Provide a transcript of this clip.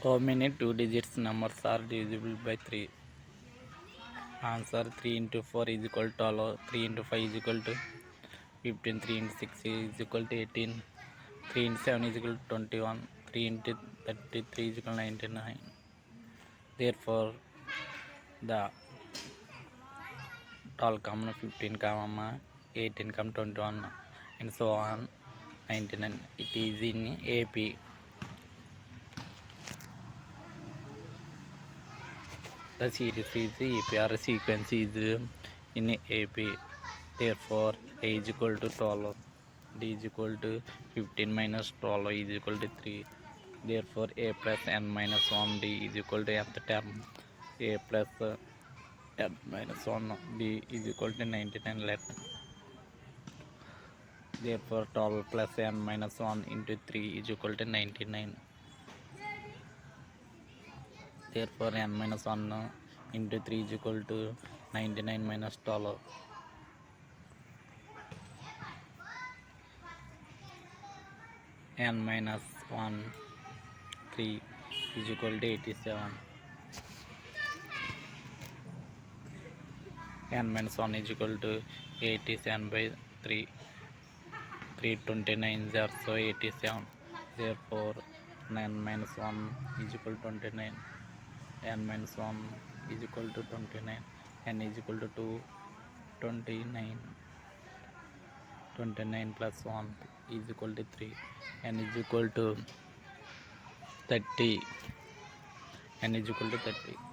How many two digits numbers are divisible by 3? Answer: 3 into 4 is equal to 12, 3 into 5 is equal to 15, 3 into 6 is equal to 18, 3 into 7 is equal to 21, 3 into 33 is equal to 99. Therefore, the 12, 15, 18, 21 and so on 99. It is in AP. The series is AP or sequence is in AP. Therefore, A is equal to 12, D is equal to 15 minus 12 is equal to 3. Therefore, A plus n minus 1 D is equal to nth term. A plus n minus 1 D is equal to 99. Let therefore 12 plus n minus 1 into 3 is equal to 99. Therefore n minus 1 into 3 is equal to 99 minus 12. N minus 1 3 is equal to 87. N minus 1 is equal to 87 by 3. 329 are so 87. Therefore n minus 1 is equal to 29. N minus 1 is equal to 29. N is equal to 2. 29. 29 plus 1 is equal to 3. N is equal to 30. N is equal to 30.